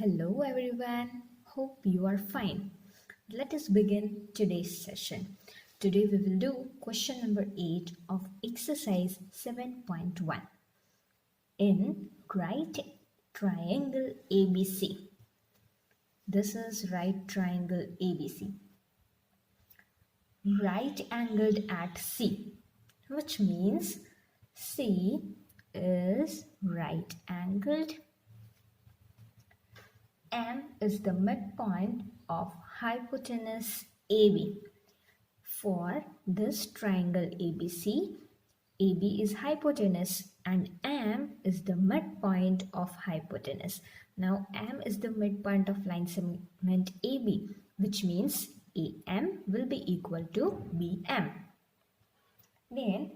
Hello everyone, hope you are fine. Let us begin today's session. Today we will do question number 8 of exercise 7.1 in right triangle ABC. This is right triangle ABC. Right angled at C, which means C is right angled. M is the midpoint of hypotenuse AB. For this triangle ABC, AB is hypotenuse and M is the midpoint of hypotenuse. Now M is the midpoint of line segment AB, which means AM will be equal to BM. Then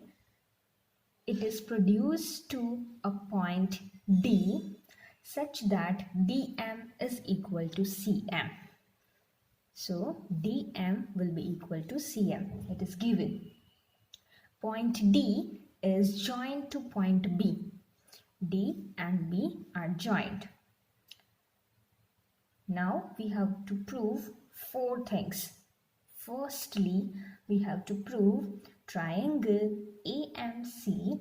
it is produced to a point D such that DM is equal to CM. So DM will be equal to CM. It is given. Point D is joined to point B. D and B are joined. Now we have to prove 4 things. Firstly, we have to prove triangle AMC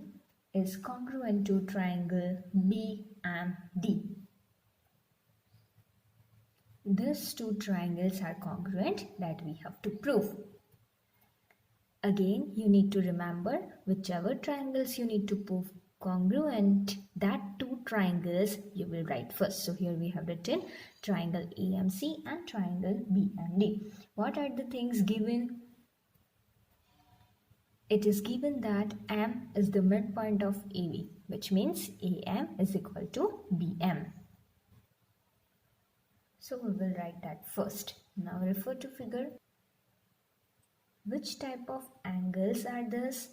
is congruent to triangle BMD. These two triangles are congruent, that we have to prove. Again, you need to remember whichever triangles you need to prove congruent, that two triangles you will write first. So here we have written triangle AMC and triangle BMD. What are the things given? It is given that M is the midpoint of AB, which means AM is equal to BM. So we will write that first. Now refer to figure. Which type of angles are this?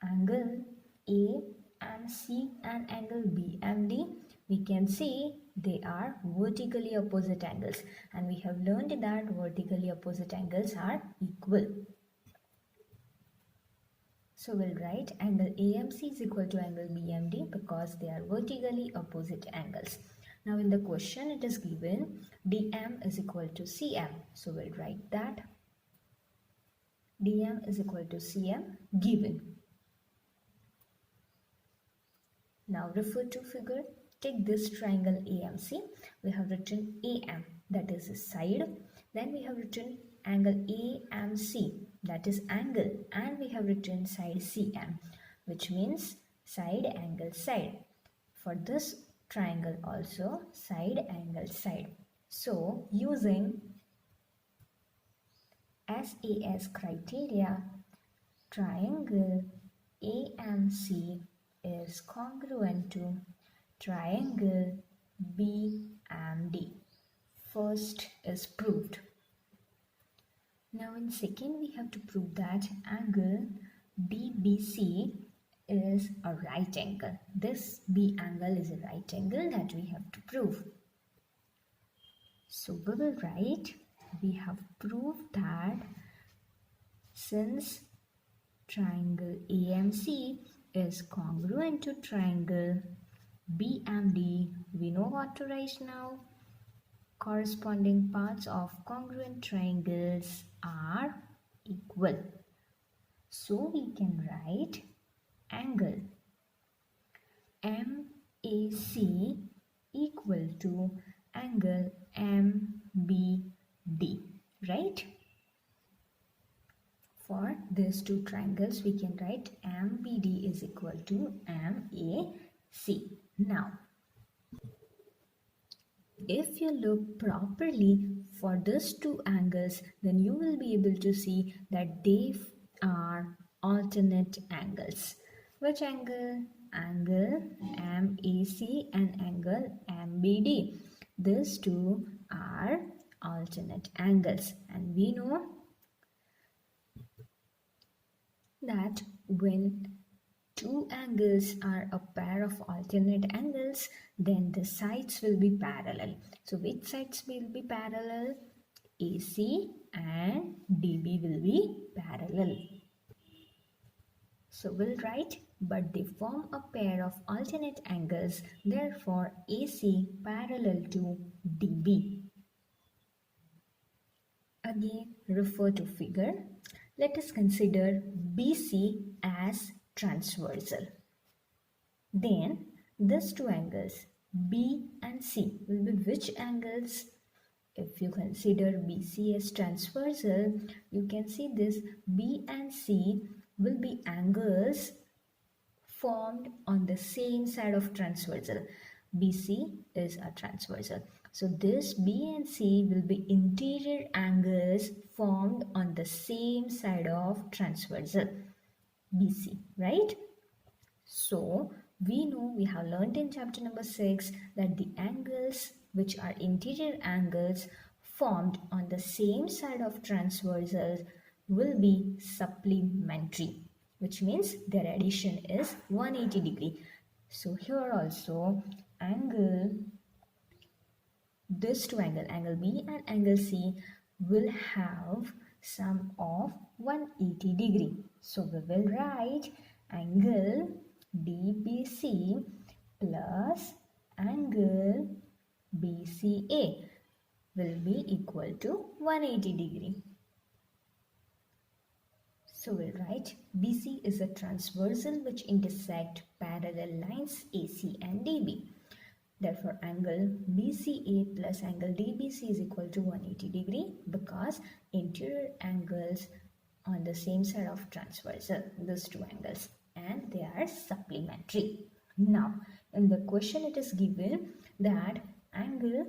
Angle AMC and angle BMD. We can see they are vertically opposite angles, and we have learned that vertically opposite angles are equal. So we'll write angle AMC is equal to angle BMD because they are vertically opposite angles. Now in the question it is given DM is equal to CM. So we'll write that DM is equal to CM given. Now refer to figure. Take this triangle AMC. We have written AM, that is a side. Then we have written angle AMC, that is angle, and we have written side CM, which means side angle side. For this triangle also side angle side. So using SAS criteria, triangle AMC is congruent to triangle BMD. First is proved. Now in second we have to prove that angle BBC is a right angle. This B angle is a right angle that we have to prove. So we will write, we have proved that since triangle AMC is congruent to triangle BMD, we know what to write now. Corresponding parts of congruent triangles are equal. So we can write angle MAC equal to angle MBD, right? For these two triangles we can write MBD is equal to MAC. Now if you look properly for these two angles, then you will be able to see that they are alternate angles. Which angle? Angle MAC and angle MBD. These two are alternate angles, and we know that when two angles are a pair of alternate angles, then the sides will be parallel. So which sides will be parallel? AC and DB will be parallel. So we'll write, but they form a pair of alternate angles, therefore AC parallel to DB. Again, refer to figure. Let us consider BC as transversal. Then, these two angles, B and C, will be which angles? If you consider BC as transversal, you can see this B and C will be angles formed on the same side of transversal. BC is a transversal. So this B and C will be interior angles formed on the same side of transversal BC, right? So we have learned in chapter number 6 that the angles which are interior angles formed on the same side of transversals will be supplementary, which means their addition is 180 degree. So here also this two angle B and angle C will have sum of 180 degree. So we will write angle DBC plus angle BCA will be equal to 180 degree. So we'll write BC is a transversal which intersect parallel lines AC and DB. Therefore, angle BCA plus angle DBC is equal to 180 degree because interior angles on the same side of transversal, these two angles, and they are supplementary. Now, in the question it is given that angle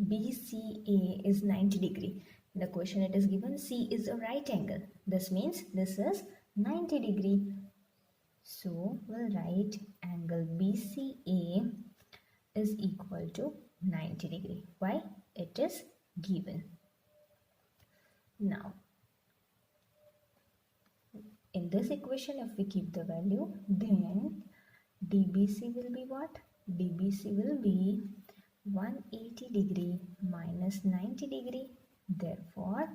BCA is 90 degree. In the question it is given C is a right angle. This means this is 90 degree. So, we'll write angle BCA is equal to 90 degree. Why? It is given. Now, in this equation, if we keep the value, then DBC will be what? DBC will be 180 degree minus 90 degree. Therefore,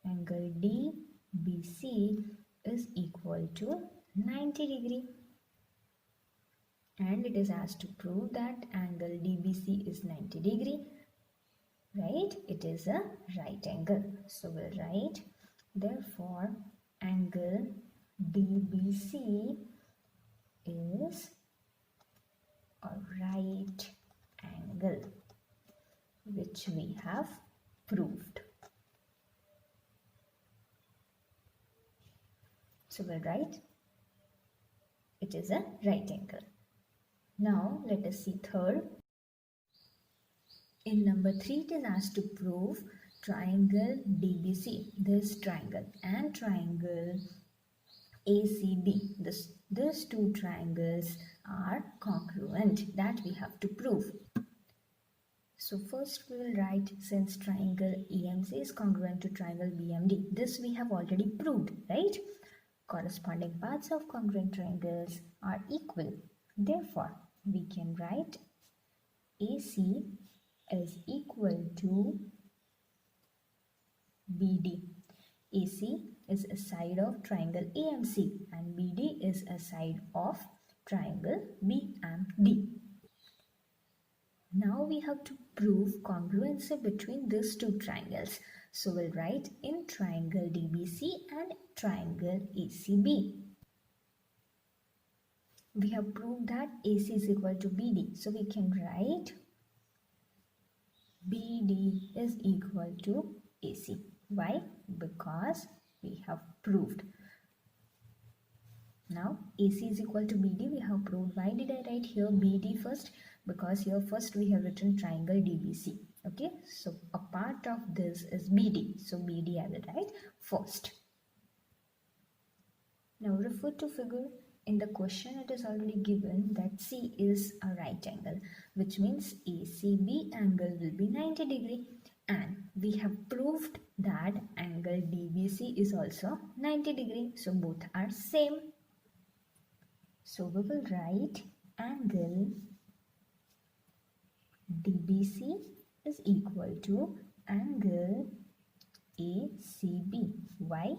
angle DBC is equal to 90 degree. And it is asked to prove that angle DBC is 90 degree, right? It is a right angle. So we'll write, therefore, angle DBC is a right angle, which we have proved. So we'll write, it is a right angle. Now let us see third. In number 3 it is asked to prove triangle DBC, this triangle, and triangle ACB. These two triangles are congruent. That we have to prove. So first we will write, since triangle EMC is congruent to triangle BMD. This we have already proved, right? Corresponding parts of congruent triangles are equal. Therefore, we can write AC is equal to BD. AC is a side of triangle AMC and BD is a side of triangle BMD. Now we have to prove congruency between these two triangles. So we'll write in triangle DBC and triangle ACB. We have proved that AC is equal to BD. So we can write BD is equal to AC. Why? Because we have proved. Now AC is equal to BD we have proved. Why did I write here BD first? Because here first we have written triangle DBC. Okay, so a part of this is BD. So BD I will write first. Now refer to figure. In the question it is already given that C is a right angle, which means ACB angle will be 90 degree, and we have proved that angle DBC is also 90 degree. So both are same. So we will write angle DBC is equal to angle ACB. Why?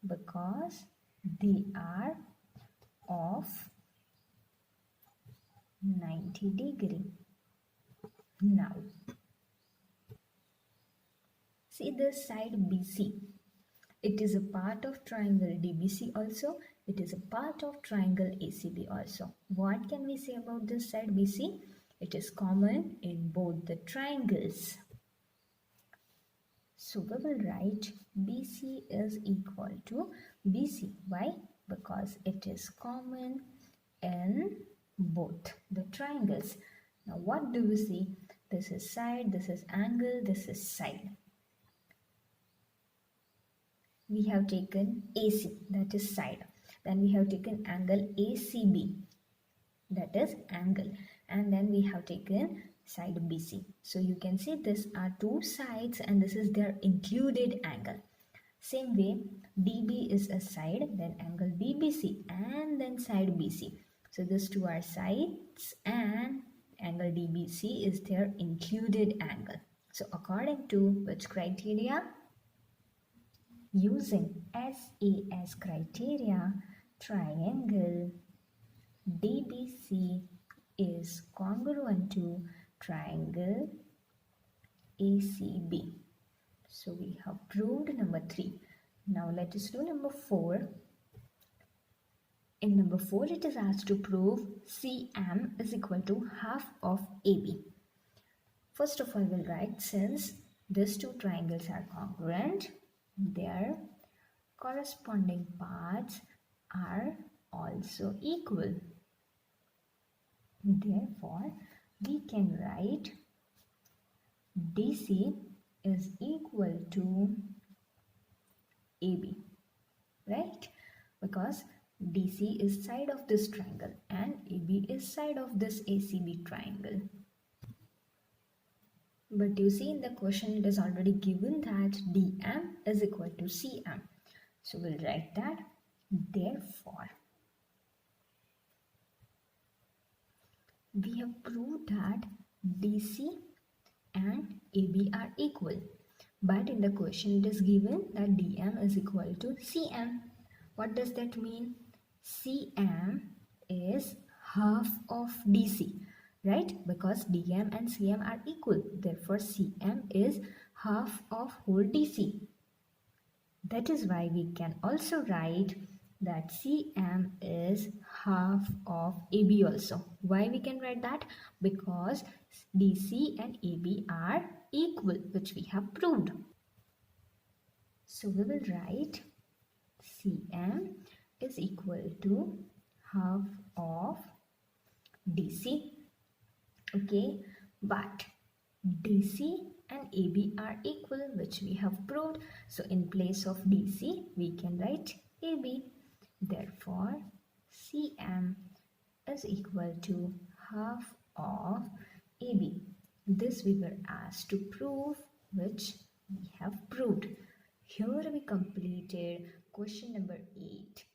Because They are of 90 degree. Now, see this side BC. It is a part of triangle DBC also. It is a part of triangle ACB also. What can we say about this side BC? It is common in both the triangles. So we will write BC is equal to BC. Why? Because it is common in both the triangles. Now what do we see? This is side, this is angle, this is side. We have taken AC, that is side. Then we have taken angle ACB, that is angle. And then we have taken side BC. So you can see these are two sides and this is their included angle. Same way, DB is a side, then angle BBC and then side BC. So these two are sides and angle DBC is their included angle. So according to which criteria? Using SAS criteria, triangle DBC is congruent to triangle ACB. So we have proved number 3. Now let us do number 4. In number 4 it is asked to prove CM is equal to half of AB. First of all we'll write, since these two triangles are congruent, their corresponding parts are also equal. Therefore, we can write DC is equal to AB, right? Because DC is side of this triangle and AB is side of this ACB triangle. But you see in the question it is already given that DM is equal to CM. So we'll write that. Therefore, we have proved that DC and AB are equal. But in the question it is given that DM is equal to CM. What does that mean? CM is half of DC, right? Because DM and CM are equal. Therefore, CM is half of whole DC. That is why we can also write that CM is half of AB also. Why we can write that? Because DC and AB are equal, which we have proved. So we will write CM is equal to half of DC. Okay, but DC and AB are equal, which we have proved. So in place of DC, we can write AB. Therefore, CM is equal to half of AB. This we were asked to prove, which we have proved. Here we completed question number 8.